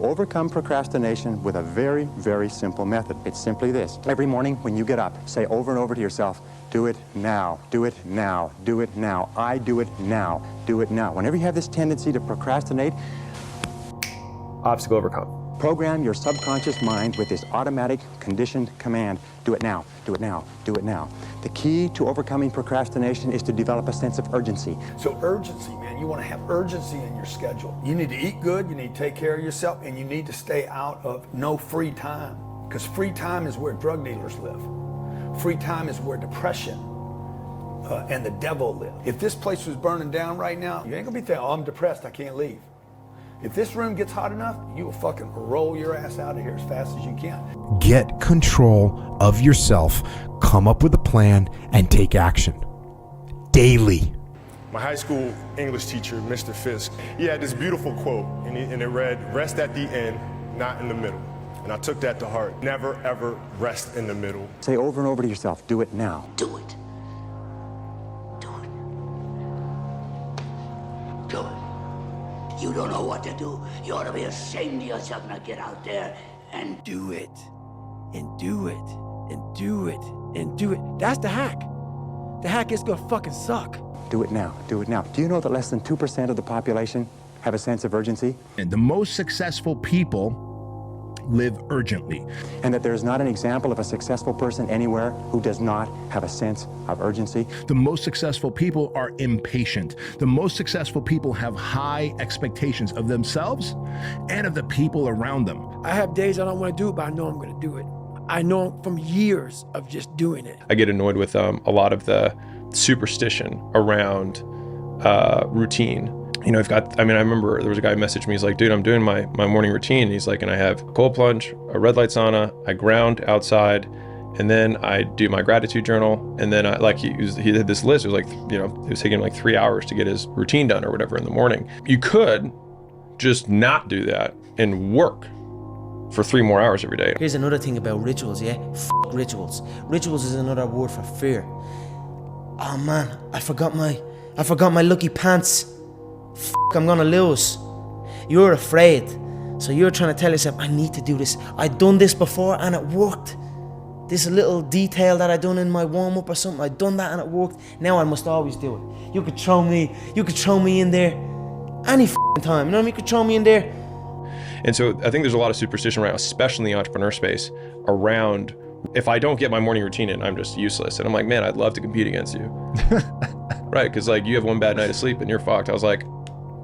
overcome procrastination with a very, very simple method. It's simply this. Every morning when you get up, say over and over to yourself, do it now, do it now, do it now, I do it now, do it now. Whenever you have this tendency to procrastinate, obstacle overcome. Program your subconscious mind with this automatic conditioned command, do it now, do it now, do it now. The key to overcoming procrastination is to develop a sense of urgency. So urgency, man, you want to have urgency in your schedule. You need to eat good, you need to take care of yourself, and you need to stay out of no free time. Because free time is where drug dealers live. Free time is where depression and the devil live. If this place was burning down right now, you ain't gonna be thinking, oh, I'm depressed, I can't leave. If this room gets hot enough, you will fucking roll your ass out of here as fast as you can. Get control of yourself, come up with a plan, and take action. Daily. My high school English teacher, Mr. Fisk, he had this beautiful quote, and it read, rest at the end, not in the middle. And I took that to heart. Never, ever rest in the middle. Say over and over to yourself, do it now. Do it. Do it. Do it. You don't know what to do. You ought to be ashamed of yourself. Now get out there and do it. And do it. And do it. And do it. That's the hack. The hack is gonna fucking suck. Do it now. Do it now. Do you know that less than 2% of the population have a sense of urgency? And the most successful people live urgently. And that there is not an example of a successful person anywhere who does not have a sense of urgency. The most successful people are impatient. The most successful people have high expectations of themselves and of the people around them. I have days I don't want to do it, but I know I'm going to do it. I know from years of just doing it. I get annoyed with a lot of the superstition around routine. You know, I remember there was a guy who messaged me, he's like, dude, I'm doing my morning routine. And he's like, and I have a cold plunge, a red light sauna, I ground outside, and then I do my gratitude journal. And then he had this list. It was like, you know, it was taking him like 3 hours to get his routine done or whatever in the morning. You could just not do that and work for 3 more hours every day. Here's another thing about rituals, yeah? Rituals. Rituals is another word for fear. Oh man, I forgot my lucky pants. I'm gonna lose. You're afraid. So you're trying to tell yourself, I need to do this. I've done this before and it worked. This little detail that I done in my warm-up or something, I've done that and it worked. Now I must always do it. You could throw me in there any time. You know what I mean? You could throw me in there. And so I think there's a lot of superstition around, especially in the entrepreneur space, around if I don't get my morning routine in, I'm just useless. And I'm like, man, I'd love to compete against you. Right, because like you have one bad night of sleep and you're fucked. I was like,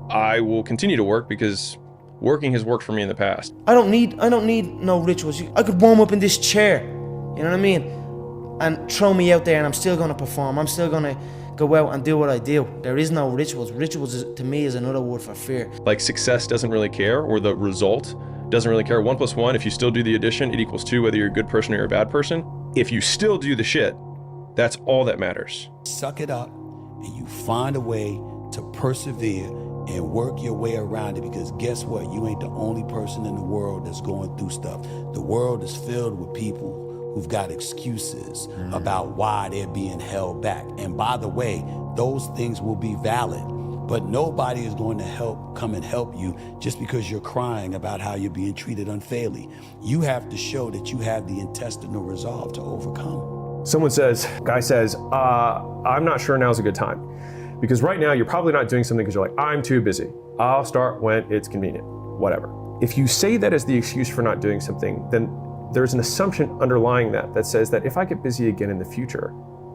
I will continue to work because working has worked for me in the past. I don't need no rituals. I could warm up in this chair, you know what I mean? And throw me out there and I'm still gonna perform. I'm still gonna go out and do what I do. There is no rituals. Rituals to me is another word for fear. Like success doesn't really care, or the result doesn't really care. 1 + 1, if you still do the addition, it equals 2, whether you're a good person or you're a bad person. If you still do the shit, that's all that matters. Suck it up and you find a way to persevere and work your way around it, because guess what? You ain't the only person in the world that's going through stuff. The world is filled with people who've got excuses about why they're being held back. And by the way, those things will be valid, but nobody is going to come and help you just because you're crying about how you're being treated unfairly. You have to show that you have the intestinal resolve to overcome. Guy says, I'm not sure now's a good time. Because right now you're probably not doing something because you're like, I'm too busy. I'll start when it's convenient, whatever. If you say that as the excuse for not doing something, then there's an assumption underlying that says that if I get busy again in the future,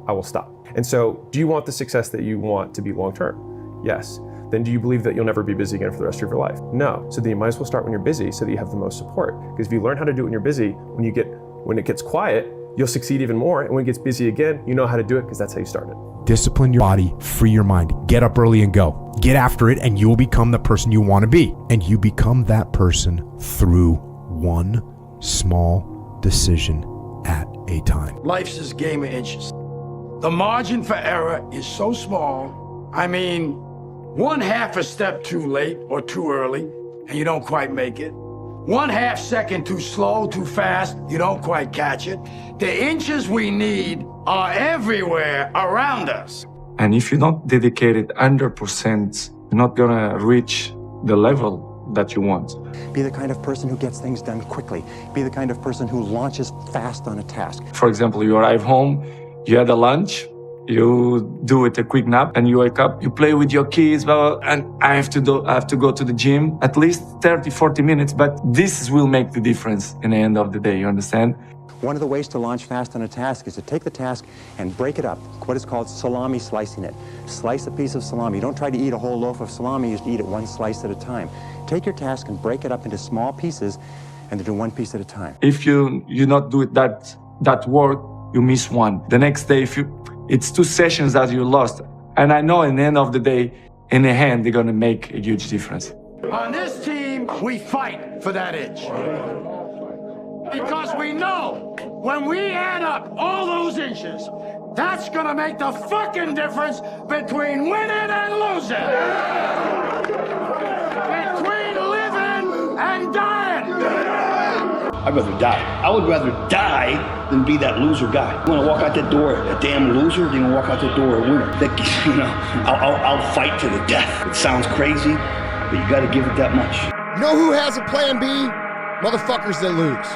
I will stop. And so do you want the success that you want to be long-term? Yes. Then do you believe that you'll never be busy again for the rest of your life? No. So then you might as well start when you're busy so that you have the most support. Because if you learn how to do it when you're busy, when it gets quiet, you'll succeed even more. And when it gets busy again, you know how to do it because that's how you started. Discipline your body, free your mind, get up early and go. Get after it and you will become the person you want to be. And you become that person through one small decision at a time. Life's this game of inches. The margin for error is so small. I mean, 1/2 a step too late or too early, and you don't quite make it. 1/2 second too slow, too fast, you don't quite catch it. The inches we need are everywhere around us. And if you don't dedicate it 100%, you're not gonna reach the level that you want. Be the kind of person who gets things done quickly. Be the kind of person who launches fast on a task. For example, you arrive home, you had a lunch, you do it a quick nap, and you wake up, you play with your kids, and I have to go to the gym at least 30, 40 minutes, but this will make the difference in the end of the day, you understand? One of the ways to launch fast on a task is to take the task and break it up, what is called salami slicing it. Slice a piece of salami. You don't try to eat a whole loaf of salami, you just eat it one slice at a time. Take your task and break it up into small pieces and do one piece at a time. If you not do it that work, you miss one. The next day, it's 2 sessions that you lost. And I know in the end of the day, in the hand, they're gonna make a huge difference. On this team, we fight for that inch. Because we know when we add up all those inches, that's gonna make the fucking difference between winning and losing. Between living and dying. I'd rather die. I would rather die than be that loser guy. You want to walk out that door a damn loser, then you walk out the door a winner. I'll fight to the death. It sounds crazy, but you got to give it that much. You know who has a plan B? Motherfuckers that lose.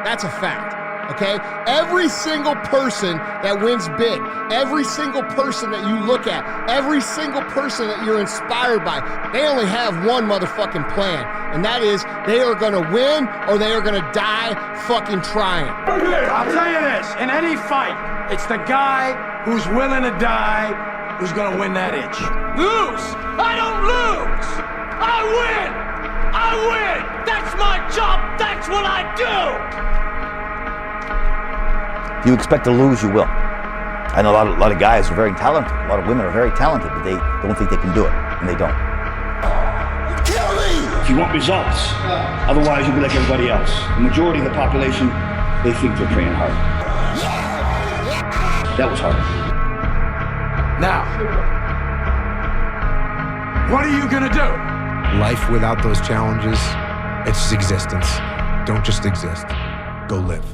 That's a fact. Okay? Every single person that wins big, every single person that you look at, every single person that you're inspired by, they only have one motherfucking plan, and that is they are gonna win or they are gonna die fucking trying. I'll tell you this, in any fight, it's the guy who's willing to die who's gonna win that inch. Lose! I don't lose! I win! I win! That's my job! That's what I do! If you expect to lose, you will. I know a lot of guys are very talented. A lot of women are very talented, but they don't think they can do it, and they don't. Kill me! If you want results, otherwise you'll be like everybody else. The majority of the population, they think they're praying hard. That was hard. Now, what are you gonna do? Life without those challenges, it's existence. Don't just exist. Go live.